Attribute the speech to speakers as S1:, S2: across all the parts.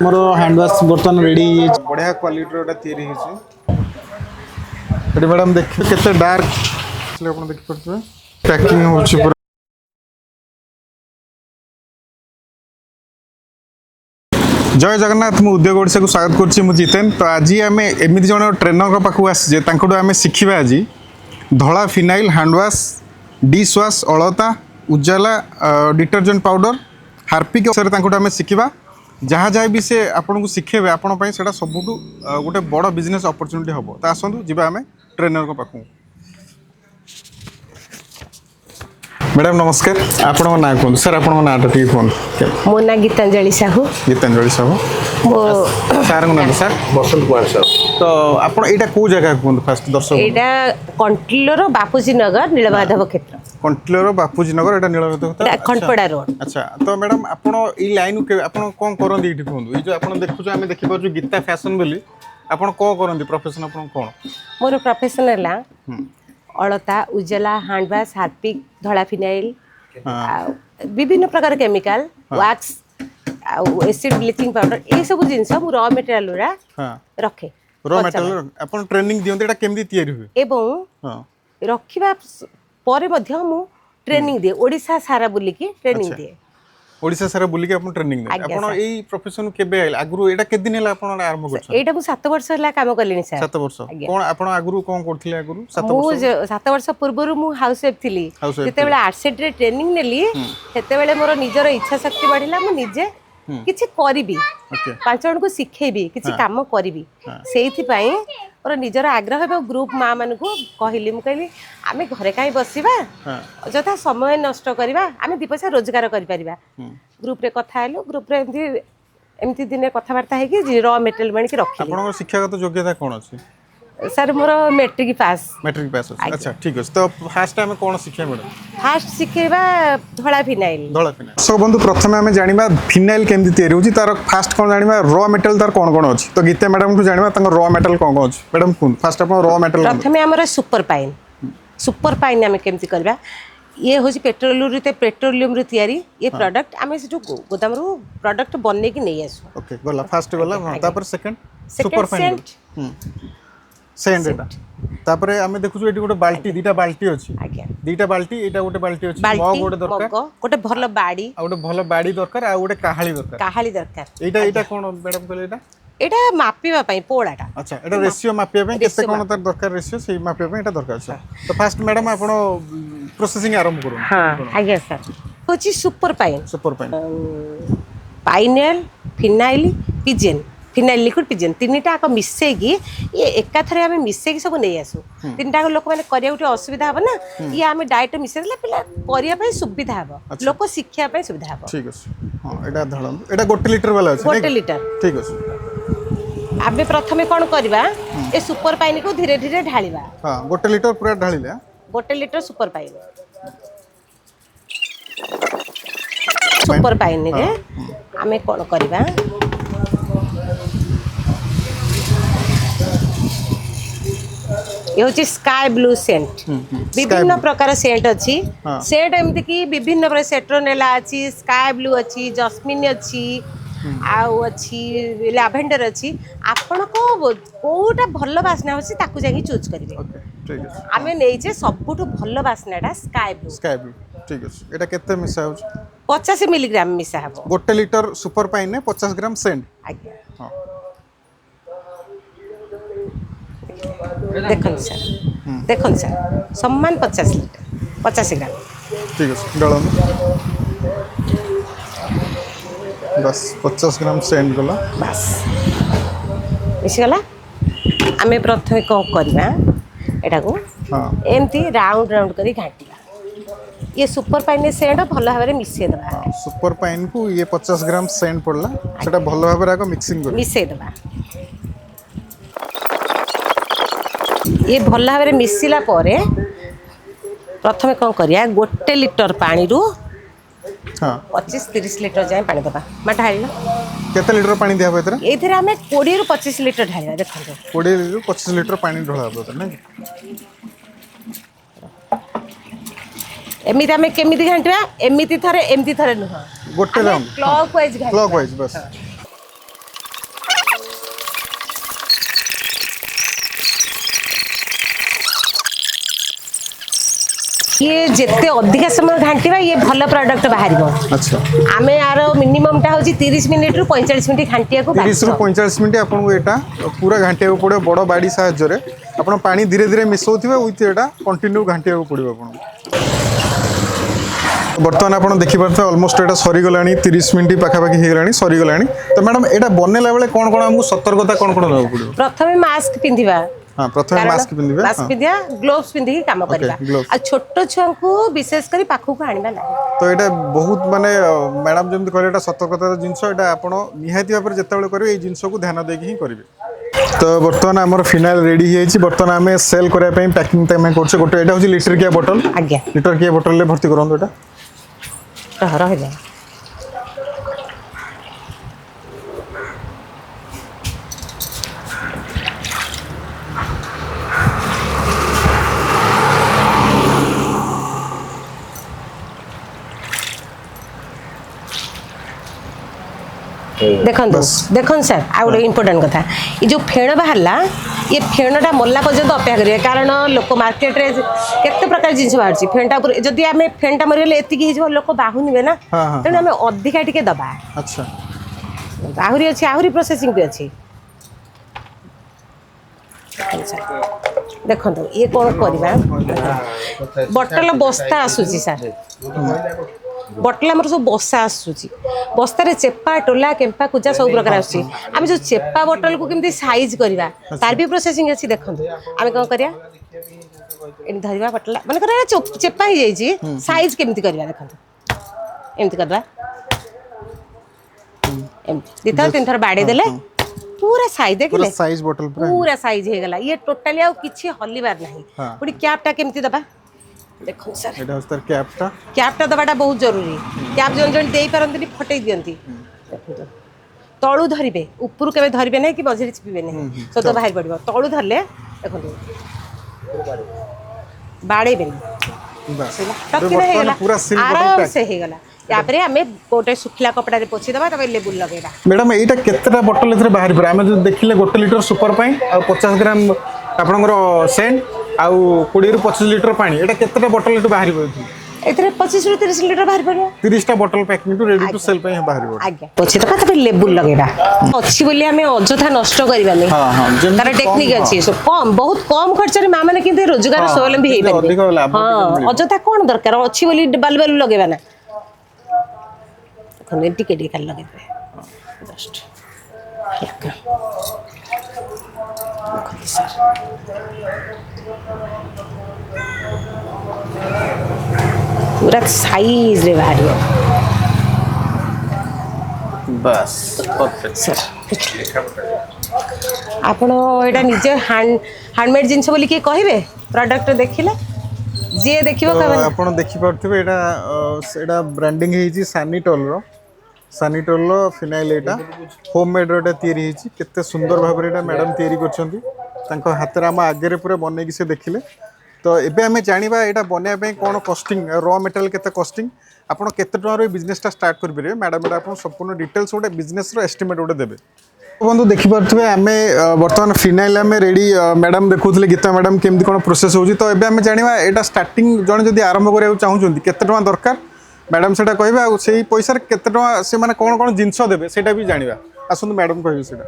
S1: मोर hand wash बर्तन ready
S2: बढ़िया quality रोटा तैयारी होती मैडम देखिए केते डार्क आप देखिए पैकिंग होची पूरा जय जगन्नाथ मु उद्योग ओडिशा को स्वागत करुच्ची मु जितेन तो आज आम एमती जन ट्रेनर पाखक आसीजे आम शिखा आज धला phenyl hand wash dish wash अलता उजाला डिटर्जेंट पाउडर हार्पिक विषय आम शिखा जहाँ जहाँ भी से आपको शिखेबे आपण से सबुठ गोटे बड़ बिजनेस अपॉर्चुनिटी हम तो आसतु जी आम ट्रेनर पाखक मैडम नमस्कार आपण ना कहूँ सर आप ना कहूँ
S3: मो ना गीतांजलि साहू
S2: सार ना सर
S4: बसंत कुमार साहू
S2: तो आप कौ जगह कहूँ फास्ट दर्शक
S3: एटा कंटिलोर बापूजी नगर नीलमाधव क्षेत्र
S2: कंटिलोर बापूजी नगर एटा नीलमाधव
S3: खंडपड़ा रोड
S2: अच्छा तो मैडम आपण ई लाइन आपण कौन करंदी एठी कहूँ ये जो आपण देखुछ आमे देखि पाछु गीता फैशन बोली आपण को करंदी प्रोफेशन आपण कोन
S3: मोर प्रोफेशन है अलता उजाला हैंड वाश हार्पिक धला फिनाइल विभिन्न प्रकार chemical wax acid bleaching powder ये सब जिनस मु रॉ मटेरियल रखे
S2: रॉ मटेरियल अपन ट्रेनिंग दियंते एटा केमदी तयारी हुए
S3: एवं रखिबा परे मध्य मु ट्रेनिंग दिए ओडिसा सारा बुली की ट्रेनिंग दिए
S2: ओडिसा सारा बुली के अपन ट्रेनिंग दे अपन एई प्रोफेशन केबे आइल आगुरु एटा के दिन हला अपन आरंभ करछ
S3: एटा मु 7 वर्ष हला काम करलिनी सर
S2: 7 वर्ष कोन अपन आगुरु कोन करथिले आगुरु 7
S3: वर्ष 7 वर्ष पूर्वरु मु हाउस वाइफ थिली जेते बेला आरसेट रे ट्रेनिंग नेली सेते बेले मोर निजर इच्छा शक्ति बढ़िला मु निजे किछि करिबी 5 जन को सिखेबी किछि काम करिबी सेहिथि पई और निजर आग्रह है ग्रुप माँ मान को कहली मुझे आम घरे कहीं बसवा जथा समय नष्ट करवा आम दी पैसा रोजगार कर ग्रुप रे कथा ग्रुप रे एमती दिन कथबार्ता है रॉ मटेरियल बन के रखी
S2: आपन शिक्षागत योग्यता कौन अछि
S3: सर मोर मैट्रिक पास
S2: अच्छा ठीक है तो फास्ट टाइम कौन शिक्षा मैडम
S3: फास्ट शिखेबा धला फिनाइल
S2: सो बंधु प्रथमे आम जानिबा फिनाइल केमती तयारी होची तार फास्ट कोन जानिबा रॉ मटेरियल तार कोन कोन अछि तो गीता मैडम को जानिबा तार रॉ मटेरियल कोन कोन अछि मैडम कोन फास्ट अपन रॉ मटेरियल
S3: प्रथमे हमर सुपर पाइन आम केमती करबा ये होची पेट्रोलियम रू तयारी ये प्रोडक्ट आम से गोदाम रू प्रोडक्ट बनने की नहीं आसु
S2: ओके गला फास्ट गला तापर सेकंड सुपर पाइन सेंड एटा तापरे आमे देखुछु एटी गोटे बाल्टी दीटा बाल्टी अछि दीटा बाल्टी एटा गोटे बाल्टी अछि मग गोटे दरकार
S3: गोटे भलो बाडी
S2: आ गोटे भलो बाडी दरकार आ गोटे काहाली दरकार एटा कोन मैडम कहले
S3: एटा मापिबा पई पोळाटा
S2: अच्छा एटा रेशियो मापिबा पई केते कोन तार दरकार रेशियो सेही मापिबा पई एटा दरकार छ तो फास्ट मैडम आपण प्रोसेसिंग आरंभ करू
S3: हां आज्ञा सर होची सुपर पाइन पाइनेल phenyl pigeon phenyl liquid pigeon तीनटा आक मिसै की ये एकाथरे आमे मिसै की सब नै आसु तीनटा लोक माने करिया उठी असुविधा हबो ना ये आमे डाइट मिसै देला पिला करिया पई सुविधा हबो लोक शिक्षा पई सुविधा हबो
S2: ठीक अछि हां एटा धळन एटा 1 लीटर वाला अछि
S3: 1 लीटर
S2: ठीक अछि
S3: आबे प्रथमे कोन करबा ए सुपर पाइन को धीरे धीरे ढालिबा
S2: हां 1 लीटर पूरा ढालिले
S3: 1 लीटर सुपर पाइन रे आमे कोन करबा ये हूँ स्काई ब्लू सेंट विभिन्न प्रकार सेंट अच्छी सेंट एमती कि विभिन्न प्रकार सेट्रोनेला अच्छी स्काई ब्लू अच्छी जस्मिन अच्छी आउ अच्छी लैवेंडर अच्छी आपण को कोटा भल बास्ना होची ताकू जाई चूज करिवे आमे नेइचे सबुठु भल बास्नाटा स्काई ब्लू
S2: ठीक अछि एटा केते मिसा होची
S3: 50 मिलीग्राम मिसा हबो
S2: 1 लीटर सुपर पाइन ने 50 ग्राम सेंट
S3: आज्ञा हां देखन सर सम्मान 50 लीटर 50 ग्राम
S2: ठीक है डालन बस 50 ग्राम सेंड गला
S3: बस इसी गला आमे प्रथमे को करबा एटा को हां एमती राउंड राउंड करी घाटिला ये सुपर पाइन ने सेंड भलो भाबरे मिसे दबा
S2: सुपर पाइन को ये 50 ग्राम सेंड पड़ला सेटा भलो भाबरे आको मिक्सिंग कर
S3: मिसे दबा ये भल भाव मिसिला परे प्रथमे कौन करिया 1 लीटर पानी रु 25-30 लीटर जाए पानी दबा मा ढालिला
S2: केते लीटर पानी दिया बेतरे
S3: एथरे हमें 20 रु 25 लीटर ढालिया देखंतो
S2: 20 रु 25 लीटर पानी ढळा बेतरे नै
S3: एमिति हमें केमिति घांटवा एमिति थरे नुह
S2: गोटे राउंड
S3: क्लॉकवाइज
S2: बस
S3: ये जिते अधिक समय घांटा ये भल प्रडक्ट बाहर
S2: अच्छा
S3: आम यार मिनिमम टा हूँ 30 मिनिट रु 45 मिनिट घांटिया को
S2: 30 रु 45 मिनिट आपको यहाँ पूरा घांटिया पड़ो बड़ बाड़ी साहाय्य आप पानी धीरे धीरे मिसाउे विथ यहाँ कंटिन्यू घांटिया पड़ो आपको बर्तमान आप देखिपे अलमोस्ट यहाँ सरीगला 30 मिनिट पाखापाखि होगा सरीगला तो मैडम यहाँ बनला बेले कौन कौन आमको सतर्कता कौन कौन ना पड़ो
S3: प्रथम मास्क पिंधिबा
S2: हाँ प्रथम मास्क पिंधिबा
S3: मास्क पिंधिया ग्लोव्स पिंधि काम करबा आ छोट छुआ को विशेष करी पाखु को आनिबा ना
S2: तो ये बहुत माने मैडम जमी कहले सतर्कतार जिनस यहाँ आप निहाती भाव में जिते करेंगे ये जिनस को ध्यान देकी ही करेंगे तो बर्तमान आमर फिनाइल रेडी है बर्तमान आम सेल करने पैकिंग कर गोटे यहाँ हूँ लिटर किया बोतल
S3: आज्ञा
S2: लिटर किया बोतल भर्ती करूँ यहाँ
S3: रह देखन सर आ गोटे इम्पोर्टाट कथा ये जो फेण बाहरला ये फेणटा मरला पर्यंत अपेक्षा करेंगे कारण लोक मार्केट रे केते प्रकार जिन बाहर फेणटा जदि आम फेणटा मरीगले एतिक लोक बाहुनिबे ना तेणु आम अधिका टिके दबा
S2: अच्छा
S3: आहरी अच्छी आहरी प्रोसेसिंग भी अच्छी देखो ये कौन करवा बटल बस्ता आसूची सर बटल आम सब बसा आसूची बस्तार चेपा टोला केम्पा कुजा सब प्रकार आसूची आम जो चेपा बटल को केमती साइज करवा तार भी प्रोसेसिंग अच्छी देखो आम कौन करवा धरवा बटला मन कर चेपा हो जाइए साइज केमती करवा देखो एमती करवा एमती दिथर तीन थर बाड़े देले पूरा साइज देखले
S2: साइज बोतल
S3: पूरा साइज हे गला ये टोटली आ किछि हल्लीबार नाही पुडी कैपटा केमती दबा देखो सर
S2: एटा हस्तर कैपटा
S3: दबाटा बहुत जरूरी कैप जन जन देई परंतनी फटै दियंती देखो तळु धरिबे ऊपर केबे धरिबे नै कि बजरी चिपिबे नै सो तो बाहर पड़िबो तळु धरले देखो बाड़े बेल
S2: बस
S3: टकिना हे गला
S2: पूरा सील
S3: आराम से हे गला यापरे हमें गोटे सुखिला कपड़ा रे पोछि दबा तबे लेबुल लगेबा
S2: मैडम एटा केतेटा बोतल एथरे बाहर पर आमे जो देखिले गोटे लिटर सुपर पाई आ 50 ग्राम आपनकर सेंट आ 20 रु 25 लिटर पानी एटा केतेटा बोतल एटु बाहर पड़थि
S3: एथरे 25 रु 30 लिटर बाहर पड़ो
S2: 30 टा बोतल packing to ready to sell पाई बाहर पड़ो
S3: आज्ञा पोछि दबा तबे लेबुल लगेबा अछि बोली हमें अजथा नष्ट करबानी
S2: हां हां
S3: तार टेक्निक अछि सो कम बहुत कम खर्च रे माने किंतु रोजगार स्वावलंबी हे परबे हां अजथा कोन दरकार अछि बोली बाल बाल लगेबा ना टिके टिके खाली लगे जस्ट पूरा साइज रे बाहर
S2: बस परफेक्ट
S3: सर आपण एटा निजे हैंडमेड जिंस बोली के कहबे प्रोडक्ट देखिले जे देखिबो कहबे
S2: आपण देखि परथिबे एटा ब्रांडिंग हेची सानिटोल रो फिनाइल एटा होममेड एटा तयारी हेची केते सुंदर भाबरे एटा मैडम तयारी करछंती तांको हातरा हम आगे पूरा बनै कि से देखिले तो एबे हमें जानिबा एटा बनै पे कोन कॉस्टिंग रॉ मटेरियल केते कॉस्टिंग आपण केते टका बिजनेस टा स्टार्ट कर परिबे मैडम एटा आपण संपूर्ण डिटेल्स ओटे बिजनेस रो एस्टिमेट ओटे देबे बंधु देखिपे आम बर्तमान फिनाइल आम रेडी मैडम देखुले गीता मैडम केमती कौन प्रोसेस होची तो एबे आम जानिबा एटा स्टार्टिंग जने जदी आरंभ करिया चाहउछंती केते टका दरकार मैडम सेटा कहबे आ सेही पैसा केते टका से माने कोन कोन जिंस देबे सेटा भी जानिबा आसुन मैडम कहबे सेटा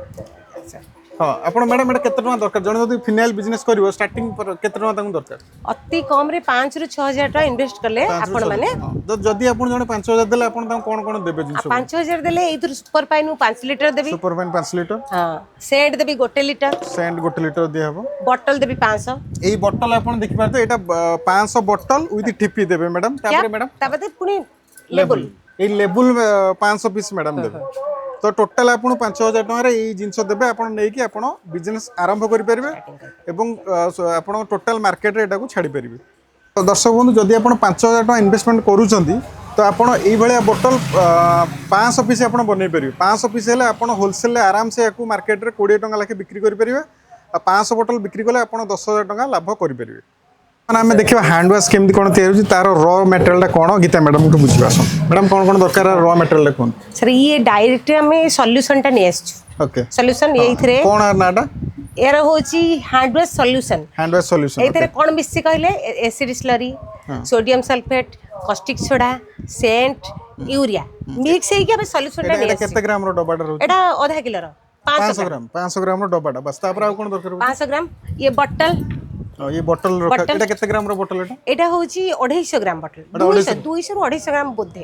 S2: हाँ आपण मैडम एटा केते टका दरकार जने जदी फिनाइल बिजनेस करिवो स्टार्टिंग पर केते टका तांको दरकार
S3: अति कम रे 5 रु 6000 टका इन्वेस्ट करले आपण माने
S2: तो जदी आपण जने 5000 देले आपण तांको कोन कोन देबे जिंस
S3: 5000 देले एथुर सुपर पाइन 5 लिटर देबी
S2: सुपर पाइन 5 लिटर
S3: हां सेंट देबी 1 लिटर
S2: सेंट 1 लिटर दिया हबो
S3: बोतल देबी 500
S2: एई बोतल आपण देखि पारते एटा 500 बोतल विथ टिपी देबे मैडम तापरे मैडम
S3: तापते पुनी लेबल
S2: ए लेबल 500 पीस मैडम देबे तो टोटाल आपन 5000 टका ये जिनस देबे आपन नै कि आपन बिजनेस आरंभ करि परिबे एवं आपन टोटाल मार्केट रे एटा को छाडी परिबे तो दर्शक बंधु जदि आपन 5000 टका इन्वेस्टमेंट करूछंती तो आपन एई भलिया बोतल 500 पीस आपन बनै परिबे 500 पीस हेले आपन होलसेल आराम से याकू मार्केट रे 20 टका लाखे बिक्री करि परिबे आ 500 बोतल बिक्री कले आपन 10000 टका लाभ करि परिबे आम देखा हैंड वाश केमती कौन तैयार तार रॉ मटेरियल कौन गीता मैडम को बुझा मैडम कौन कौन दरकार रॉ मटेरियल कौन
S3: सर ये डायरेक्ट हमें सॉल्यूशन टा नै आछू
S2: ओके
S3: सॉल्यूशन एथरे
S2: कौन नाटा
S3: एरा होची हैंड वाश सॉल्यूशन
S2: एथरे कौन मिसी
S3: कहले acid slurry sodium sulphate caustic soda scent urea mix हे के सॉल्यूशन टा
S2: एटा केते ग्राम रो डब्बाटा रहउची
S3: एटा आधा किलो रो
S2: 500 ग्राम रो डब्बाटा बस तापर आ कोन दरकार
S3: 500 ग्राम ये बॉटल
S2: ये बोतल रखा एटा केते ग्राम रो बोतल
S3: एटा होची 250 ग्राम बोतल 200 रू 250 ग्राम बोधे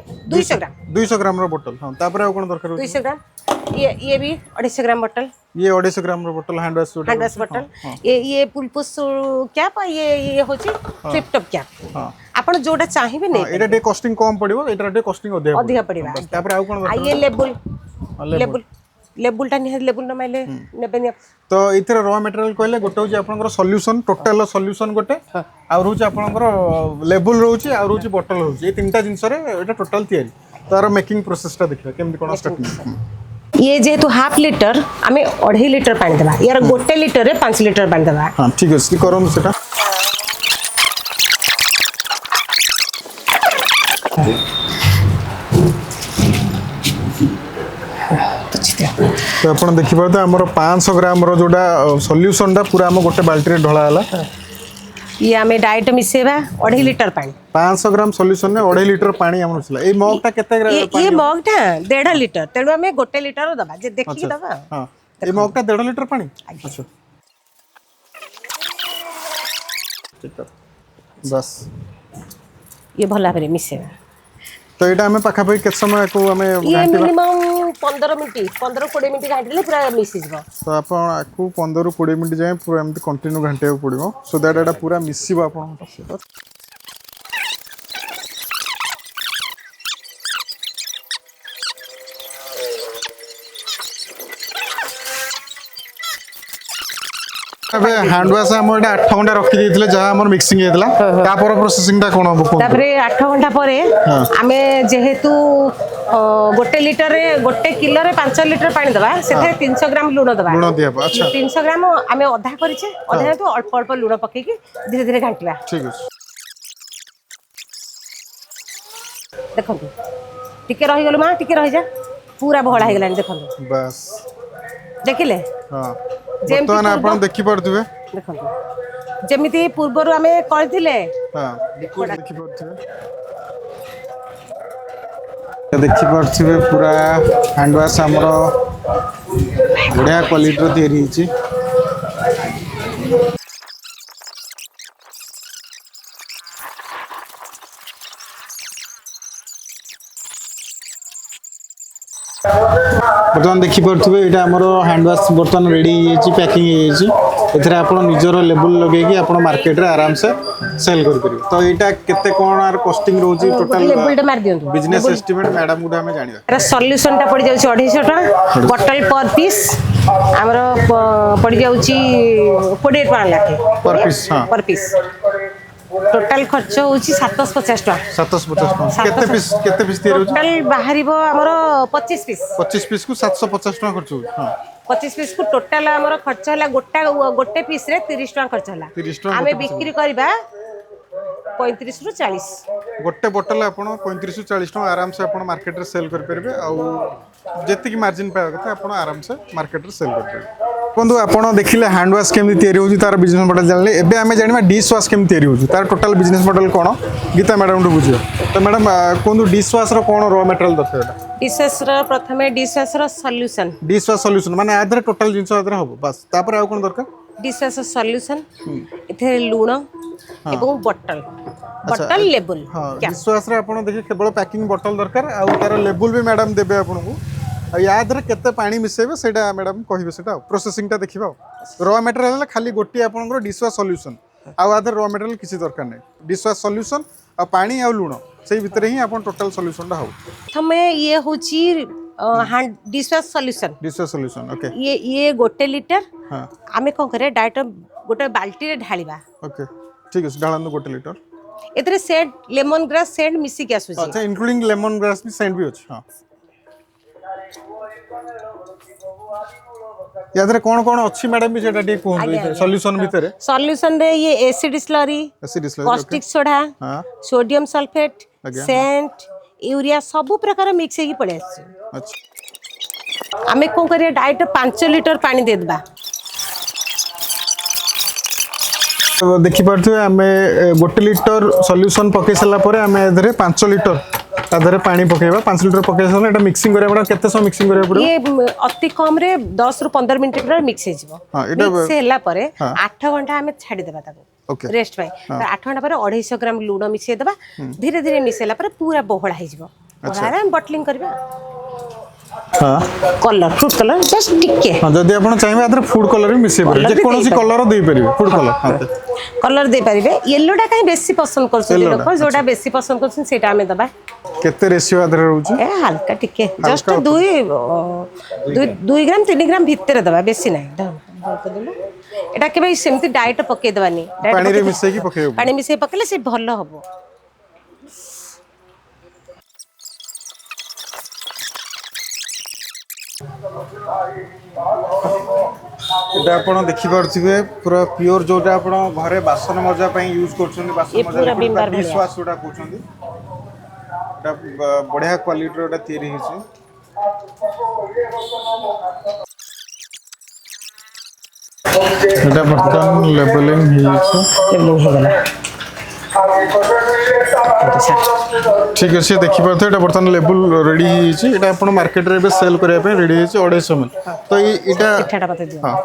S3: 200
S2: ग्राम रो बोतल हां तापर आ कोन दरकार
S3: 200 ग्राम ये भी 250 ग्राम बोतल
S2: ये 250 ग्राम रो बोतल हैंड वॉश
S3: बोतल ये पुलपुस कैप ये होची फ्लिप टॉप कैप हां आपण जोडा चाहिबे नै
S2: एटा डे कॉस्टिंग कम पड़िबो एटा डे कॉस्टिंग अधिक
S3: पड़िबा
S2: तापर आ कोन
S3: ये लेबल लेबुलटा निहार लेबुल न माइले नेबेनी
S2: तो इथर रॉ मटेरियल कहले गोटे होची आपनकर सॉल्यूशन टोटल सॉल्यूशन गोटे आ रहउची आपनकर लेबुल रहउची आ रहउची बोतल रहउची ए तीनटा जिंस रे एटा टोटल तयारी तार मेकिंग प्रोसेसटा देखिबा केमति कोन स्टेप
S3: ये जेहेतु हाफ लिटर आमे 2.5 लिटर पानी देबा यार गोटे लिटर रे 5 लिटर पानी देबा
S2: हां ठीक अछि करम सेटा तो आपण देखि परते हमर 500 ग्राम रो जोडा सॉल्यूशन डा पूरा हम गोटे बाल्टी रे ढळा हला
S3: ये आमे डाइट मिसेबा 2.5 लिटर पानी
S2: 500 ग्राम सॉल्यूशन ने 2.5 लिटर पानी हमर छला ए मग टा केते ग्राम
S3: ये मग टा 1.5 लिटर तेनु आमे गोटे लिटर दबा जे देखि दबा
S2: हां ए मग टा 1.5 लिटर पानी अच्छा ठीक बस
S3: ये भला करे मिसेबा
S2: तो एटा हमें पाखा पाई केत समय को हमें
S3: ये मिनिमम 15 मिनिट 15-20 मिनिट घाटिले पूरा मिसी जबो
S2: तो आपण आकु 15-20 मिनिट जाय पूरा एमती कंटिन्यू घंटे पड़िबो सो दैट एटा पूरा मिसिबो आपण अबे हैंड वॉश हम एटा 8 घंटा रखि देथिले जहा हमर मिक्सिंग हेतला का पर प्रोसेसिंग टा कोन हो
S3: तापरे 8 घंटा परे आमे जेहेतु गोटे लिटर रे गोटे किलो रे 5 लिटर पानी दबा सेथे 300 ग्राम लूण दबा
S2: लूण दिया अच्छा
S3: 300 ग्राम आमे आधा करिचे आधा तो अल्प अल्प लूण पके के धीरे धीरे घांटला
S2: ठीक है
S3: देखो टिके रहि गेलु मा टिके रहि जा पूरा बहळा हे गेलानी देखो
S2: बस
S3: देखिले
S2: हां बर्तमान आपण देखि पड़थिबे
S3: देखो जेमिति पूर्वरु आमे करथिले
S2: हां देखि पड़थिबे देखि पड़थिबे पूरा हैंड वॉश हमरो बढ़िया क्वालिटी रो तयारी हिची बर्तमान देखि पड़थिबे एटा हमरो हैंड वॉश बर्तमान रेडी हिची पैकिंग हिची एथरे आपण निजर लेबल लगे कि आपण मार्केट रे आराम से सेल कर परिबे तो एटा केते कोन आर कॉस्टिंग रहउची टोटल
S3: लेबल मार दियंतु
S2: बिजनेस एस्टिमेट मैडम गुडा हमें जानिबा
S3: एरा सॉल्यूशन टा पड़ी जाउची 250 टका बोतल पर पीस हमरो पड़ी जाउची 20 टका लाखे
S2: पर पीस हां
S3: पर पीस टोटल खर्च होची 750 टका
S2: 750 केते पीस तयारी होची
S3: टोटल बाहरिबो हमरो 25
S2: पीस को 750 टका खर्च होची हां
S3: 25 पीस को टोटल हमरो खर्च होला गोटे पीस रे 30 टका खर्च होला
S2: 30 टका
S3: हमें बिक्री करबा 35 रु 40
S2: गोटे बोतल आपण 35 रु 40 टका आराम से आपण मार्केट रे सेल कर परबे आ जेति की मार्जिन पाए कथा आपण आराम से मार्केट रे सेल कर परबे बंधु आपण देखिले हैंड वॉश केमि तयारी होची तार बिजनेस मॉडल जानले एबे हमें जानिबा डिश वॉश केमि तयारी होची तार टोटल बिजनेस मॉडल कोन गीता मैडम टू बुझियो तो मैडम कोन डिश वॉश रो कोन रॉ मटेरियल दरकार
S3: डिश वॉश रो प्रथमे डिश वॉश रो सॉल्यूशन
S2: डिश वॉश सॉल्यूशन माने आधर टोटल जिंस आधर हो बस तापर आ कोन दरकार
S3: डिश वॉश सॉल्यूशन इथे लूण एवं बोतल लेबल
S2: हां डिश वॉश रे आपण देखि केवल पैकिंग बोतल दरकार आ तार लेबल भी मैडम देबे आपण को याद रे केते पानी मिसेबे सेटा मैडम कहिबे सेटा प्रोसेसिंग टा देखिबा रॉ मटेरियल खाली गोटी आपनकर डिश वॉश सॉल्यूशन आ आधर रॉ मटेरियल किसी दरकार नै डिश वॉश सॉल्यूशन आ पानी आ लूण सेही भितरे ही आपन टोटल सॉल्यूशन टा हो
S3: हमें ये होची hand dish wash
S2: solution okay
S3: ये गोटे लिटर
S2: हां
S3: आमे कोन करे डायरेक्ट गोटे बाल्टी रे ढालिबा
S2: ओके ठीक है ढालन गोटे लिटर
S3: एतरे सेंट लेमन ग्रास सेंट मिसी के आसुची
S2: अच्छा इंक्लूडिंग लेमन ग्रास भी सेंट भी अछि हां यादरे कोन अछि मैडम भी जेटा कोन सॉल्यूशन भितरे
S3: सॉल्यूशन रे ये एसिड स्लरी कॉस्टिक सोडा
S2: हां
S3: सोडियम सल्फेट सेंट यूरिया सब प्रकार मिक्स हेकी पड़े आछि अच्छा आमे कोन करिया डायरेक्ट 5 लिटर पानी दे देबा
S2: देखि पारथु आमे 1 लिटर सॉल्यूशन पके सला परे आमे एधरे 5 लिटर ताधरे पानी पकेबा 5 लिटर पके सला एटा मिक्सिंग करे पड़ा केते समय मिक्सिंग करे पड़ो
S3: ये अति कम रे 10 रु 15 मिनिट पर मिक्स हे जिवो
S2: हां एटा
S3: मिक्स हेला परे 8 घंटा हमें छाडी देबा ताको
S2: ओके
S3: रेस्ट पाई 8 घंटा पर 250 ग्राम लूण मिसे देबा धीरे धीरे मिसेला पर पूरा बहळा हे जिवो बहळा हम बटलिंग करबा
S2: हां
S3: कलर फ्रूट कलर जस्ट टिके
S2: हां जदी आपण चाहिबे आदर फूड कलर भी मिसे परबे जे कोनोसी कलर देई परिबे फूड कलर हां
S3: कलर दे परिबे येलोटा काई बेसी पसंद करछन लोक जोटा बेसी पसंद करछन सेटा हमें दबा
S2: केते रेशियो आदर रहउची
S3: ए हल्का टिके जस्ट 2 ग्राम 3 ग्राम भीतर दबा बेसी नाही एटा के भाई सेमती डाइट पके दबानी
S2: पानी रे मिसे की पकेबो
S3: पानी मिसे पकेले से भलो हबो
S2: এটা আপন দেখি পারছিবে পুরা পিওর जोटा আপন ঘরে বাসন মজা পাই ইউজ করছন্তি বাসন
S3: ये
S2: মজা
S3: पूरा बिंबार
S2: डिश वॉश जोटा করছন্তি এটা বড়িয়া কোয়ালিটির এটা তৈরি হইছে এটা বর্তমান লেবেলিং হইছে
S3: लेबलिंग हो गला
S2: ठीक अच्छे देखी पार्थे এটা বর্তমান লেবুল রেডি হইছে এটা আপন মার্কেট রে বে সেল করিয়া পে রেডি হইছে 250 ml তো এটা
S3: पिठाटा पते दियो
S2: हां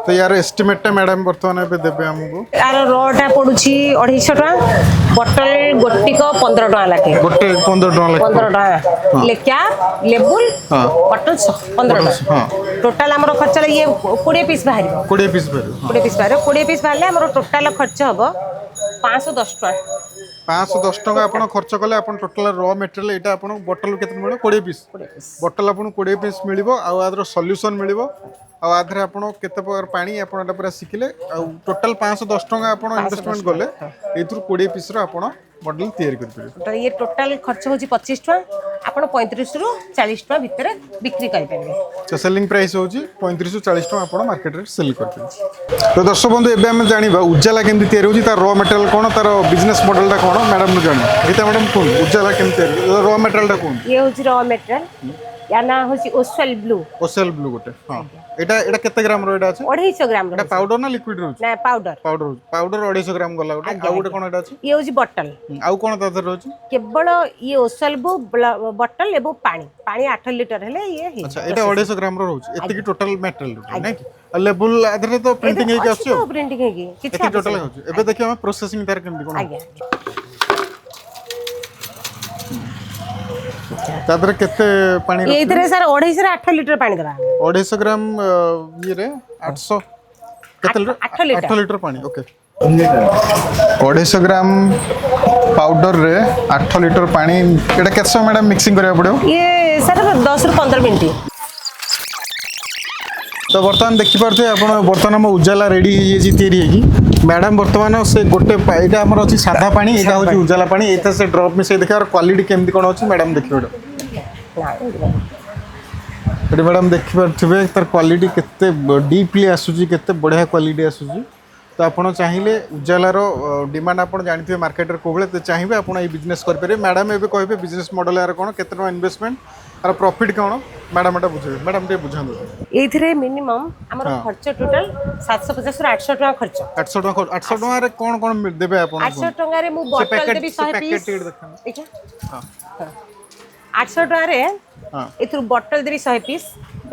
S2: तो यार एस्टिमेट टा मैडम बर्तमान एबे देबे हमको
S3: यार रोटा पडुची 250 टका बोतल गोटी को 15 टका लागे
S2: गोटे 15 टका लागे
S3: 15 टका लेक्या लेबुल
S2: हां
S3: बोतल 15 टका
S2: हां
S3: टोटल हमरो खर्च ये 20 पीस बाहरिबो
S2: 20 पीस भर
S3: 20 पीस बाहर 20 पीस बाहरले हमरो टोटल खर्च हबो 510 टका
S2: 510 टका आपण खर्च कले आपण टोटल रॉ मटेरियल एटा आपण बोतल केते मिलो 20 पीस बोतल आपण 20 पीस मिलिबो आ आदर सॉल्यूशन मिलिबो आ आधरे आपण केते प्रकार पानी आपण एटा पूरा सिखिले आ टोटल 510 टका आपण इन्वेस्टमेंट गले एथुर 20 पीस रो आपण मॉडल तैयार कर परिबे
S3: तो ये टोटल खर्च होची 25 टका आपण 35 रु 40 टका भीतर बिक्री करि परिबे
S2: तो सेलिंग प्राइस होची 35 रु 40 टका आपण मार्केट रे सेल कर परिबे तो दर्शक बंधु एबे हम जानिबा उजाला केमति तैयार होची तार रॉ मटेरियल कोन तार बिजनेस मॉडल ता कोन मैडम न जानि गीता मैडम कोन उजाला केमति रॉ मटेरियल ता कोन
S3: ये होची रॉ मटेरियल या ना होची ओसेल ब्लू
S2: गोटे हां एटा एटा केते ग्राम रो एटा अछि
S3: 250 ग्राम
S2: एटा पाउडर ना लिक्विड रहउची
S3: ना पाउडर
S2: पाउडर 250 ग्राम गला गोटे आ गोटे कोन एटा अछि
S3: ये होची बोतल
S2: आउ कोन तादर रहउची
S3: केवल ये ओसेल बोतल एबो पानी 8 लीटर हेले ये हे
S2: अच्छा एटा 250 ग्राम रो रहउची एति की टोटल मटेरियल रहउची नै कि लेबल आधरे तो प्रिंटिंग हे के अछि
S3: तो प्रिंटिंग हे की
S2: किछि टोटल होची एबे देखियो हम प्रोसेसिंग तार केमति कोन
S3: आगे
S2: तादरे केते पानी
S3: ये इधर सर 250 रे 8 लीटर पानी दबा
S2: 250 ग्राम ये रे 800 केते लीटर 8 लीटर पानी ओके 250 ग्राम पाउडर रे 8 लीटर पानी एटा केते समय मैडम मिक्सिंग करबा पड़ो
S3: ये सर 10 रु 15 मिनिट
S2: तो बर्तमान देखि पारथे आपण बर्तमान हम उजाला रेडी हे जी तैयारी है कि मैडम बर्तमान से गोटे एटा हमर अछि सादा पानी एटा होची उजाला पानी एता से ड्रॉप में से देखा क्वालिटी केमति कोन अछि मैडम देखियो एटा मैडम देखि पारथिबे तार क्वालिटी केते डीपली आसुची केते बढ़िया क्वालिटी आसुची तो आपण चाहिए उजाला रो डिमांड आपण जानथिबे मार्केट रे कोबले तो चाहिए आपण ए बिजनेस कर पारे मैडम एबे कहबे बिजनेस मॉडल यार कोन केते नो इन्वेस्टमेंट और प्रॉफिट कोन मैडम एटा बुझे मैडम ते बुझान
S3: एथिरे मिनिमम हमर खर्च टोटल 750 रु 800 टका खर्च
S2: 800 टका रे कोन कोन देबे आपण
S3: 800 टका रे मु बोतल देबी 100 पीस ठीक है हां 800 टका रे एथुर बोतल देबी 100 पीस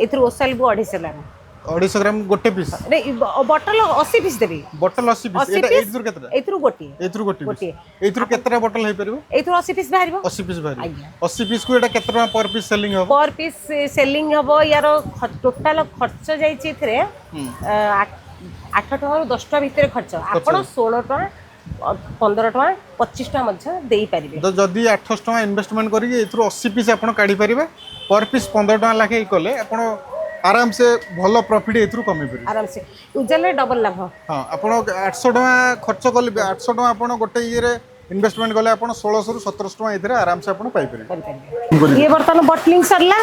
S3: एथुर ओसेल बु 250 ग्राम
S2: 250 ग्राम गोटे पीस
S3: नहीं बोतल 80 पीस देबी
S2: बोतल 80 पीस एटा एथुर केतरा
S3: एथुर गोटी
S2: गोटी एथुर केतरा बोतल हे परबो
S3: एथुर 80 पीस बाहरिबो
S2: 80 पीस बाहरिबो 80 पीस को एटा केतरा पर पीस सेलिंग हो
S3: पर पीस सेलिंग हबो यार टोटल खर्च जाईची एथरे 8 टका रु 10 टका भीतर खर्च आपण 16 टका 15 टका 25 टका मध्य देई परिबे
S2: तो जदी 800 टका इन्वेस्टमेंट करी एथुर 80 पीस आपण काढी परिबे पर पीस 15 टका लाखे कले आपण आराम से भलो प्रॉफिट एथुर कमी परि
S3: आराम से उजले डबल लाभ
S2: हां आपण 800 टका खर्च कले 800 टका आपण गोटे ये रे इन्वेस्टमेंट गले आपण 1600 रु 1700 टका एथरे आराम से आपण पाई परि
S3: ये बर्तन बॉटलिंग सरला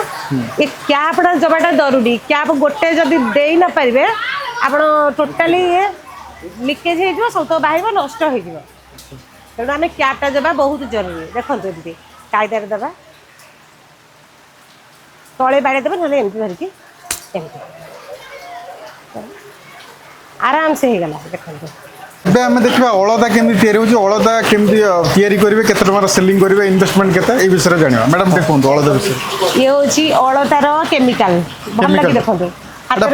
S3: ए कैप डा जबाटा जरूरी कैप गोटे जदी देई ना परिबे आपण टोटली लीकेज हे जो सब तो बाहिर नष्ट हो जिवो तेणु आम कैपटा देवा बहुत जरूरी देखो एमती कायदार देवा तले बाड़े देवे ना एमती धरिकी एमती आराम से हो गला देखो
S2: ଏବେ ଆମେ ଦେଖିବା ଅଳତା କେମିତି ତିଆରି ହେଉଛି, ଅଳତା କେମିତି ତିଆରି କରିବେ, କେତେ ଟଙ୍କାର ସେଲିଂ କରିବେ, ଇନଭେଷ୍ଟମେଣ୍ଟ କେତେ, ଏଇ ବିଷୟରେ ଜାଣିବା। ମ୍ୟାଡ଼ାମ୍ ଟିକେ କୁହନ୍ତୁ ଅଳତା ବିଷୟରେ।
S3: ଇଏ ହେଉଛି ଅଳତାର କେମିକାଲ। ଭଲ କି ଦେଖନ୍ତୁ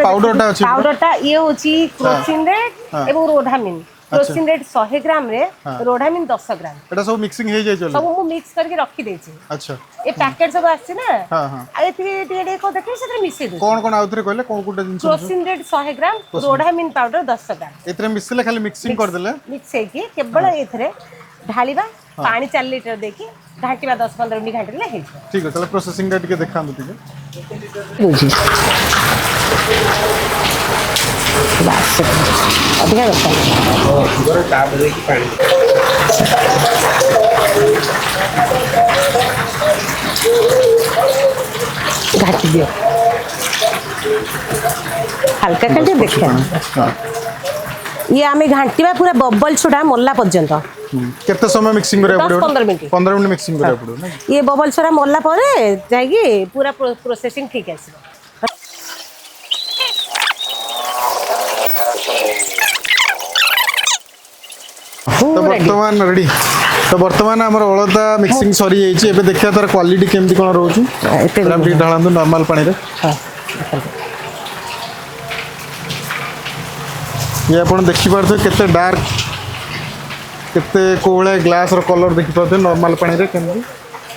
S2: ପାଉଡରଟା ଅଛି,
S3: ପାଉଡରଟା ଇଏ ହେଉଛି କ୍ରୋସିନରେଟ୍ ଏବଂ ରୋଡାମିନ୍। କ୍ରୋସିନରେଟ୍ 100 ଗ୍ରାମରେ ରୋଡାମିନ୍ 10 ଗ୍ରାମ।
S2: এটা সব মিক্সিং হয়ে যায় চলে
S3: ସବୁ ମୁଁ ମିକ୍ସ କରିକି ରଖିଦେଇଛି।
S2: আচ্ছা
S3: ଏ ପ୍ୟାକେଟ୍ ସବୁ ଆସିଛି ନା,
S2: ହଁ ହଁ
S3: ଆଉ ଏତିକି ଟିକେ ଟିକେ କଣ ଦେଖିବି ସେଥିରେ ମିଶେଇ ଦେଉଛି।
S2: কোন কোন আউথরে কইলে কোন কোনটা জিনিস
S3: କ୍ରୋସିନରେଟ୍ 100 গ্রাম, ରୋଡାମିନ୍ ପାଉଡର 10 ଗ୍ରାମ।
S2: এতরে মিশিলে খালি মিক্সিং করে দিলে
S3: ମିକ୍ସ ହେଇକି କେବଳ ଏଥିରେ ଢାଳିବା, ପାଣି 4 ଲିଟର ଦେଇକି ଘାଣ୍ଟିବା, 10-15 ମିନିଟ୍ ଘାଣ୍ଟିଲେ ହେଇଯିବ।
S2: ঠিক আছে তাহলে প্রসেসিংটা টিকে দেখাନ୍ତୁ টিকে।
S3: ଅଧିକା ଘାଟି ଦିଅ, ହାଲକା ଖାଲି ଦେଖିବା। ଇଏ ଆମେ ଘାଣ୍ଟିବା ପୁରା ବବଲ ଛୁଡ଼ା ମଲା ପର୍ଯ୍ୟନ୍ତ।
S2: କେତେ ସମୟ ମିକ୍ସିଂ କରିବାକୁ ପଡ଼ିବ?
S3: 10-15 ମିନିଟ୍।
S2: 15 ମିନିଟ୍ ମିକ୍ସିଂ କରିବାକୁ ପଡ଼ିବ ନା?
S3: ଇଏ ବବଲ ଛୁଡ଼ା ମଲା ପରେ ଯାଇକି ପୁରା ପ୍ରୋସେସିଂ ଠିକ୍ ଆସିବ।
S2: তো বর্তমান রেডি। তো বর্তমান আমার অলতা মিক্সিং সরি যাইছি, এবে দেখিয়া তার কোয়ালিটি কেমতি কোন রହୁଛି। ম্যাডাম ঠিক ঢালନ୍ତୁ নরমাল পানি রে। ये आपण देखि पारथे केते डार्क, केते कोळे ग्लास रो कलर देखि पारथे नॉर्मल पानी रे केमति।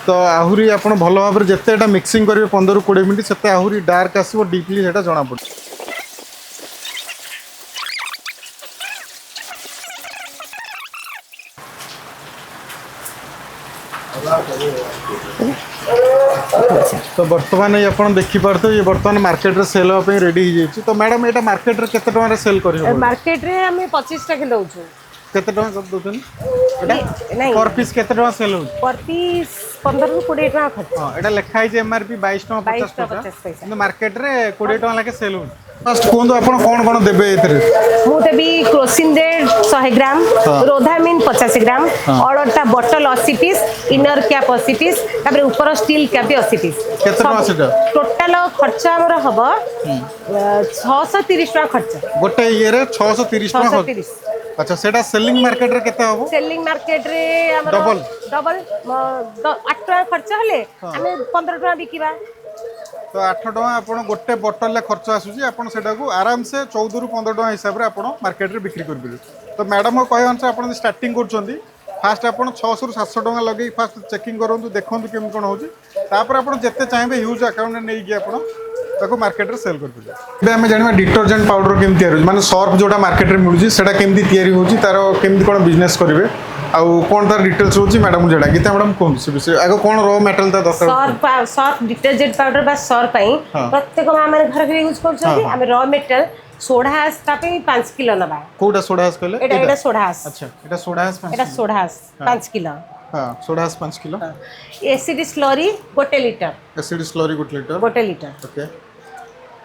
S2: तो आहुरी आपण भलो भाबरे जते एटा मिक्सिंग करिवे 15-20 मिनिट सेते आहुरी डार्क आसीबो, डीपली सेटा जणा पड़े। तो बर्तमान ये आपण देखि पारथे ये बर्तमान मार्केट रे सेल होबा रेडी हो जाइछि। तो मैडम एटा मार्केट रे केते टका रे सेल करियो?
S3: मार्केट रे हमें 25 टका दउछु।
S2: केते टका कर दोछन एटा?
S3: नहीं
S2: पर पीस केते टका सेल हो?
S3: पर पीस 15-20 टका खर्च।
S2: हां एटा लिखा है एमआरपी 22 टका 50 पैसा, কিন্তু मार्केट रे 20 टका लाके सेल हो। फर्स्ट कोन आपण कोन कोन देबे एतरे?
S3: मु देबी क्रोसिनरेट 100 ग्राम, रोडामिन 50 ग्राम, अळटा बोतल 80 पीस, इनर कैप 80 पीस, तापर ऊपर स्टील कैप भी 80 पीस।
S2: केते टका सेटा?
S3: टोटल खर्च हमर हबो 630 टका खर्च।
S2: गोटे ये रे 630 टका।
S3: 630।
S2: अच्छा सेटा सेलिंग मार्केट रे केते हबो?
S3: सेलिंग मार्केट रे हमर डबल 8 टका खर्च हले हमें 15 टका बिकिबा।
S2: तो 8 टका आपण गोटे बोतल ले खर्च आसुची, आपण सेटा को आराम से 14 रु 15 टका हिसाब रे आपण मार्केट रे बिक्री कर बिले। तो मैडम को कहय अनुसार आपण स्टार्टिंग करछंती, फास्ट आपण 600 रु 700 टका लगे फास्ट चेकिंग करंतु, देखंतु केम कोन होची, तापर आपण जत्ते चाहेबे ह्यूज अकाउंट ने नै कि आपण ताको मार्केट रे सेल कर बिले। बे हमें जानिबा डिटर्जेंट पाउडर केम तयार होची, माने सर्फ जोटा मार्केट रे मिलुची सेटा केमती तयारी होची, तारो केमती कोन बिजनेस करिवे आउ कोन तार डिटेल्स होची मैडम जेडा गीता मैडम कोन से विषय आगो कोन रॉ मेटल ता दरकार?
S3: सर्फ डिटर्जेंट पाउडर बा सर्फ पई प्रत्येक माने घर के यूज करछथि। हमें रॉ मेटल सोडा हास ता पे 5 किलो नबा।
S2: कोटा सोडा हास कहले?
S3: एटा सोडा हास।
S2: अच्छा एटा सोडा हास 5
S3: एटा सोडा हास 5 किलो।
S2: हां सोडा हास 5 kilo.
S3: Acid slurry 1 litre.
S2: Acid slurry 1 litre.
S3: 1 litre.
S2: Okay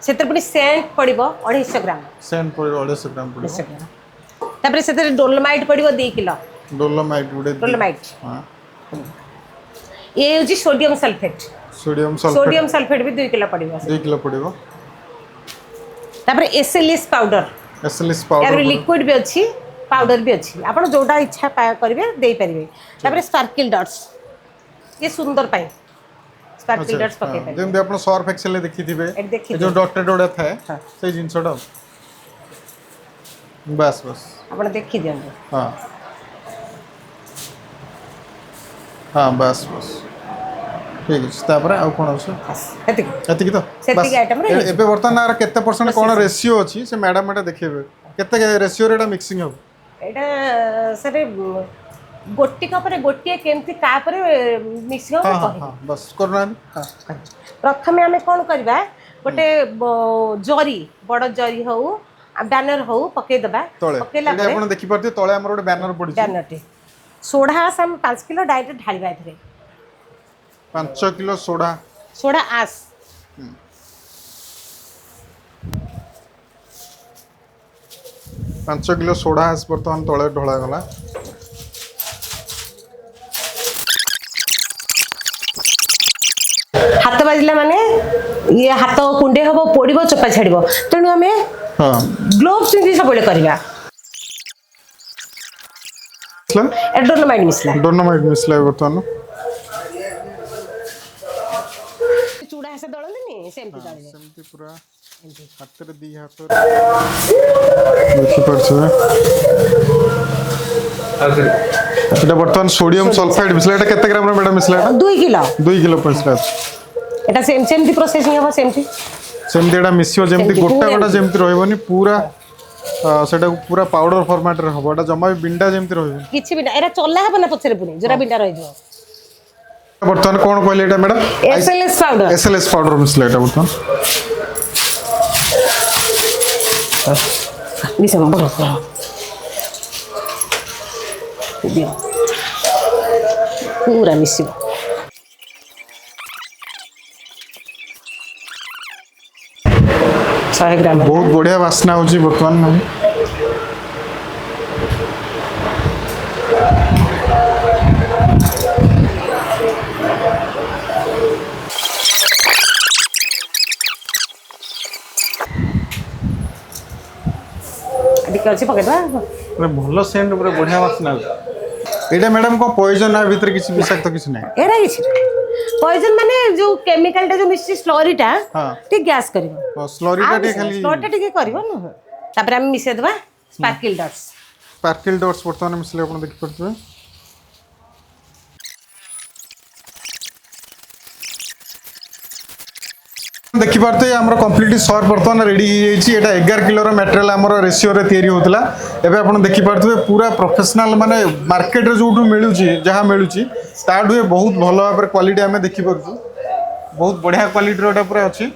S3: सेतर पुनी सेंट पड़िबो 250 ग्राम।
S2: सेंट पड़िबो 250 ग्राम पड़िबो।
S3: तापर सेतर डोलोमाइट पड़िबो 2 किलो।
S2: डोलोमाइट गुडे
S3: डोलोमाइट।
S2: हां
S3: ये होची सोडियम सल्फेट। सोडियम सल्फेट भी 2 किलो पड़िबो।
S2: 2 किलो पड़िबो।
S3: तापर एसएलएस पाउडर।
S2: एसएलएस पाउडर
S3: यार लिक्विड भी अच्छी, पाउडर भी अच्छी, आपण जोटा इच्छा करिवे देई परिवे। तापर स्पार्कल डॉट्स, ये सुंदर पाई स्पार्कल डॉट्स पके पाई।
S2: जेम आपण सर्फ एक्सेल देखिथिबे ए जो डॉट डॉट थाए से जिंसडा बस बस
S3: आपण देखि दियंतु।
S2: हां हां बस बस ठीक अछि। तापर आ कोन अछि एतिक तो
S3: सेतिक आइटम रे
S2: एबे वर्तमान आर केते परसेंट कोन रेशियो अछि से मैडम एटा देखिबे केते रेशियो रे एटा मिक्सिंग हो? एटा
S3: सरे गोटी का परे गोटी केमती का परे मिक्सिंग हो कहि।
S2: हां बस करना। हां
S3: प्रथमे हमें कोन करबा, गोटे जरी बड़ जरी हो बैनर हो पके दबा।
S2: पकेला परे आपण देखि परते तळे हमर गोटे बैनर पड़ी छै।
S3: बैनरटी सोडा हास हम 5 किलो डायरेक्ट ढालिबा एथरे।
S2: 5 किलो सोडा
S3: आस
S2: 5 किलो सोडा आस बर्तमान तळे ढोळा गला।
S3: हाथ बाजिला माने ये हाथ कुंडे हबो पोड़िबो चोपा छाड़िबो, तेणु हमें ग्लोव्स पिंधि सबले करबा। डोलोमाइट मिसला
S2: डोलोमाइट मिसला बर्तमान
S3: चूड़ा ऐसे दळंदिनी सेमती दळिले
S2: सेमती पूरा हाथ रे दी हाथ देखि परछे এটা বর্তমান সোডিয়াম সালফাইড মিশলা এটা কত গ্রাম রে ম্যাডাম মিশলা এটা
S3: 2 किलो
S2: 2 কিলো পড়ছলা
S3: এটা সেমতি প্রসেসিং হবে সেমতি
S2: এটা মিশিও যেমতি গোটা গোটা যেমতি রহিবনি পুরা সেটা পুরা পাউডার ফরম্যাট রে হবে এটা জমা বিন্ডা যেমতি রহিব
S3: কিছু বিন্ডা এরা চল্লা হবে না পছরে পুনি জরা বিন্ডা রহি যাব
S2: বর্তমান কোন কইলে এটা ম্যাডাম এসএলএস পাউডার মিশলা এটা বর্তমান
S3: দিছম বড় দিও पूरा मिसिबो 100 ग्राम
S2: बहुत बढ़िया वासना होची बर्तमान नहीं
S3: अधिक अछि पकेटवा
S2: भलो सेंट पूरा बढ़िया वासना एटा मैडम को पॉइजन है भीतर किसी विषाक्त किसी नहीं
S3: एरा किछि पॉइजन माने जो केमिकल टा जो मिक्स स्लरीटा ठीक गैस करिवो
S2: स्लरीटा टे खाली
S3: स्लरीटा ठीक करिवो न तापर हम मिसे दबा
S2: स्पार्कल डॉट्स वर्तमान मिसले अपन देखि पड़तबे देखि पारते हमर कंप्लीटली सर बर्तमान रेडी हो जाइछि एटा 11 किलो रो मटेरियल हमर रेशियो रे तयारी होतला एबे आपण देखि पारते पूरा प्रोफेशनल माने मार्केट रे जोटू मिलुछि जहा मिलुछि ताडुए बहुत भलो भाबरे क्वालिटी हमें देखि परछु बहुत बढ़िया क्वालिटी रोटा पूरा अछि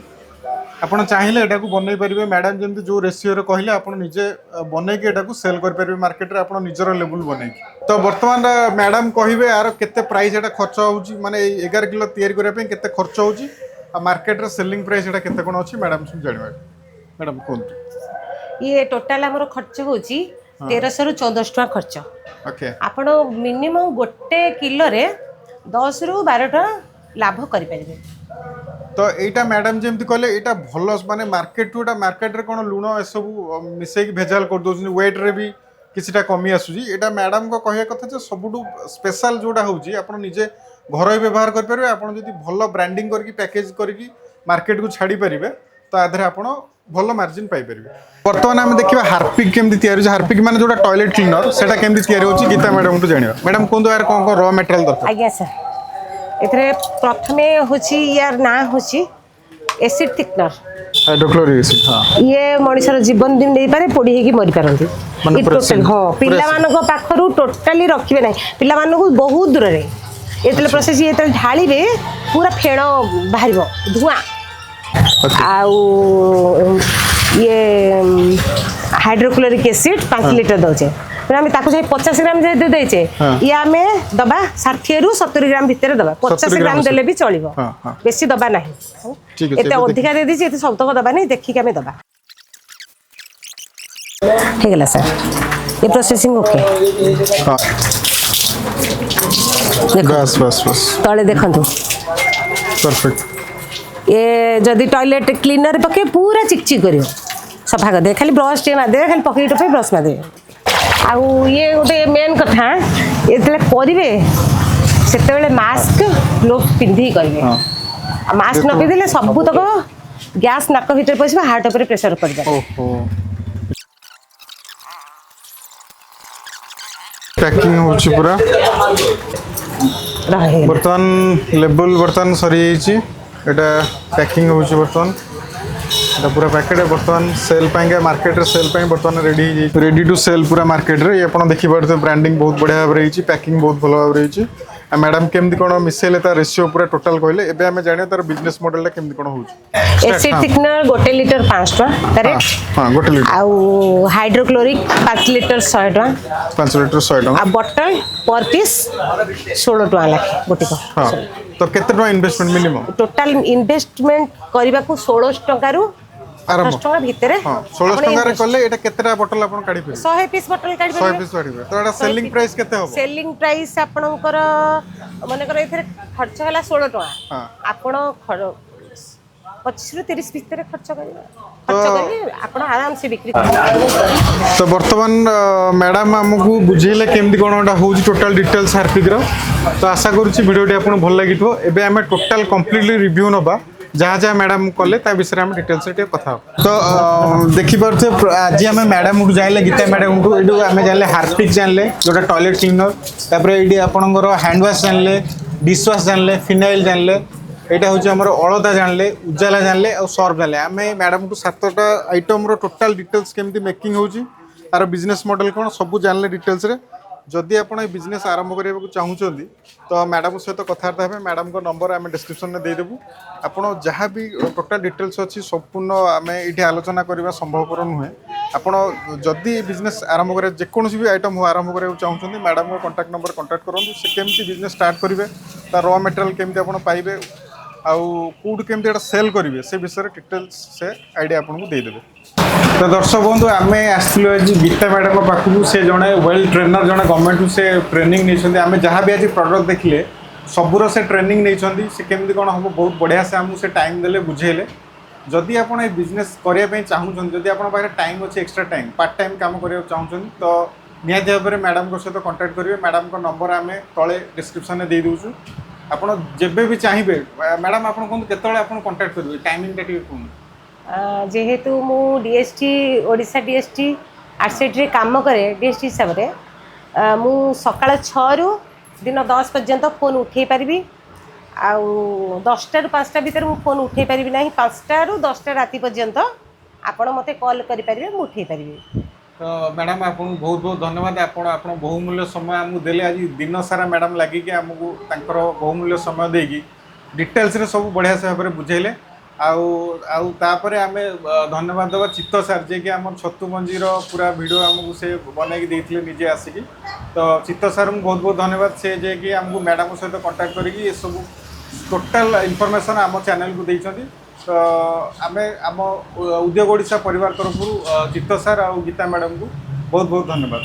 S2: आपण चाहिले एटा को बनै परिबे मैडम जेंति जो रेशियो रे कहिले आपण निजे बनै के एटा को सेल कर परिबे मार्केट रे आपण निजर लेवल बनै तो वर्तमान मैडम कहिबे यार केते प्राइस एटा खर्च होउछि माने 11 किलो तयारी करे पे केते खर्च होउछि आ मार्केट रे सेलिंग प्राइस एटा केते कोन अछि मैडम सुन जानिबा मैडम कोन
S3: ये टोटल हमरो खर्च होउछि 1300 रु 1400 टका खर्च
S2: ओके
S3: आपण मिनिमम गोटे किलो रे 10 रु 12 टका लाभ करि परिबे
S2: तो एटा मैडम जेमति कहले एटा भलो माने मार्केट टू एटा मार्केट रे कोन लुण ए सब मिसे की भेजाल कर दोछन वेट रे भी किछटा कमी आसुजी एटा मैडम को कहिया कथा जे सबुटू स्पेशल जोडा होउजी आपण निजे घर व्यवहार कर परिबे आपण जदी भलो ब्रांडिंग करके पैकेज करके मार्केट को छाड़ी परिबे तो आधरे आपण भलो मार्जिन पाई परिबे वर्तमान हम देखिबा हार्पिक केमति तयारी हार्पिक माने जोडा टॉयलेट क्लीनर सेटा केमति तयारी होची गीता मैडम को जानिबा मैडम कोन यार कोन कोन रॉ मटेरियल दरकार
S3: आज्ञा सर एथरे प्रथमे होची यार ना होची एसिड थिकनर
S2: हाइड्रोक्लोरिक एसिड हां
S3: ये मनुष्यर जीवन दिन दे पारे पोडी हेकी मरि पारंती
S2: माने
S3: टोटल हां पिल्ला मानको पाखरु टोटली रखिबे नै पिल्ला मानको बहुत दूर रे एतले प्रोसेस ये तले ढाळीबे पूरा फेण बाहरिबो धुआं आउ ये हाइड्रोक्लोरिक एसिड 5 लिटर दोचे हम ताको 50 ग्राम जे दे देचे ये हमें दबा 60 रु 70 ग्राम भीतर दबा 50 ग्राम देले भी चलिबो बेसी दबा नाही एते अधिका दे दिछि एते सब तक दबा नहीं देखि के हमें दबा हे गेला सर ये प्रोसेसिंग ओके
S2: हां बस बस बस
S3: तळे देखंतु
S2: परफेक्ट
S3: ये जदी टॉयलेट क्लीनर पके पूरा चिकचिक करियो सफा कर दे खाली ब्रश टे मार दे खाली पके टपे ब्रश मार दे आउ ये गोटे मेन कथा ये करेंगे से मास्क ग्लोव पिंधि करेंगे मास्क न पिंधे सब तक गैस नाक भीतर पशा हार्ट उपर प्रेशर कर
S2: पैकिंग होची पूरा बर्तमान लेबल बर्तमान सरी एटा पैकिंग होची बर्तमान एटा पूरा पैकेट बर्तमान सेल पाएंगे मार्केट रे सेल पाए बर्तमान रेडी टू सेल पूरा मार्केट रे आपण देखि पड़ते ब्रांडिंग बहुत बढ़िया भाव रही पैकिंग बहुत भल भाव रही मैडम केमती कोन मिसेले ता रेशियो पूरा टोटल कहले एबे हमें जाने तार बिजनेस मॉडल ला केमती कोन होची
S3: एसिड थिकनर 1 लिटर 5 टका करेक्ट
S2: हां 1 लिटर
S3: आउ हाइड्रोक्लोरिक 5 लिटर 100 टका
S2: 5 लिटर 100 टका
S3: आ बोतल पर पीस 16 टका लाख गोटी को
S2: हां तो केते टका इन्वेस्टमेंट मिनिमम
S3: टोटल इन्वेस्टमेंट करबा को 16 टका रु 10 टका भीतर
S2: हां 16 टका रे करले एटा केतेटा बोतल आपण काढी पे
S3: 100 पीस बोतल काढी पे
S2: 100 पीस काढी पे तो एटा सेलिंग प्राइस केते हो
S3: सेलिंग प्राइस आपणकर माने कर एथरे खर्च हला 16 टका हां आपण 25 ରୁ 30 ଭିତରେ ଖର୍ଚ୍ଚ କରିବେ ଆପଣ आराम से बिक्री कर।
S2: तो बर्तमान मैडम आमको बुझेले केमती कौन गोटा हूँ टोटाल डिटेल्स हार्पिक तो आशा करुँची भिडियोटी आपको भल लगी एबे आम टोटाल कम्प्लीटली रिव्यू नवा जहाँ जहाँ मैडम कले विषय में डिटेल्स कथा तो देखिपे आज आम मैडम जानले गीता मैडम को ये आम जानले हार्पिक जानले जोटा टॉयलेट क्लीनर तापर ये आपंकर हैंड वाश जानले डिश वाश जानले फिनाइल जानले यहाँ हूँ आम अलता जानले उजाला जानले और सर्फ जानले आम मैडम को 7टा आइटम टोटाल डिटेल्स केमती मेकिंग होची तार बिजनेस मॉडल कौन सब जानले डिटेल्स रे जदि आप बिजनेस आरंभ करने चाहूँगी तो मैडम सहित कथबार्ता है मैडम को नंबर आम डिस्क्रिप्शन में देदेबू आपड़ जहाँ भी टोटाल डिटेल्स अच्छी संपूर्ण आम ये आलोचना करने संभवपर नुहे आपड़ जदि बिजनेस आरंभ कर जेकोसी भी आइटम हो आरंभ करने चाहूँगी मैडम को कॉन्टैक्ट नंबर कॉन्टैक्ट करूँ से केमती बिजनेस स्टार्ट करेंगे तार रॉ मटेरियल केमती आप पाइबे आउ कौट केमती सेल करेंगे से विषय डिटेल्स से आइडिया आपको देदेवे तो दर्शक बंधु आम आसलु आज गीता मैडम पाखक से जड़े वेल ट्रेनर जड़े गवर्नमेंट से ट्रेनिंग नहीं आम जहाँ भी आज प्रडक्ट देखिले सबूर से ट्रेनिंग नहीं से केमती कौन हम बहुत बढ़िया से आमको से टाइम देले बुझेले जदि आप बिजनेस करने चाहूँ जदि आप टाइम अच्छे एक्सट्रा टाइम पार्ट टाइम काम करने चाहूँ तो निहती भाव में मैडम सहित कॉन्टैक्ट करेंगे मैडम को नंबर आम तले डिस्क्रिप्शन में दे दूँ आपड़ जेबे भी चाहिए मैडम आप कहते आप कॉन्टैक्ट करेंगे टाइमिंग कहूँ
S3: जेहेतु मु डीएसटी ओडिशा डीएसटी आरसेट रे काम करे डीएसटी हिसाब से मु सकाळ 6 रु दिन 10 पर्यंत फोन उठे पारिबी आउ 10टा रु 5टा भीतर मु फोन उठे पारिबी नहीं 5टा रु 10टा राति पर्यंत आपण मते कॉल करि पारिबे मु उठे पारिबी
S2: तो मैडम आपको बहुत बहुत धन्यवाद आप बहुमूल्य समय आमको देले आज दिन सारा मैडम लगे आमको बहुमूल्य समय देगी डिटेल्स रे सब बढ़िया से भाव में बुझेले आउे आम धन्यवाद देवा चित्त सार जे कि आम छतु मंजीर पूरा वीडियो आमको से बनई देते निजे आसिकी तो चित्त सार को बहुत बहुत धन्यवाद से जे कि आमको मैडम सहित कॉन्टैक्ट करी सब टोटाल इनफॉरमेशन आम चैनल को देइछंती तो आम आम उद्योग ओडिशा परिवार तरफ चित्त सार और गीता मैडम को बहुत बहुत धन्यवाद।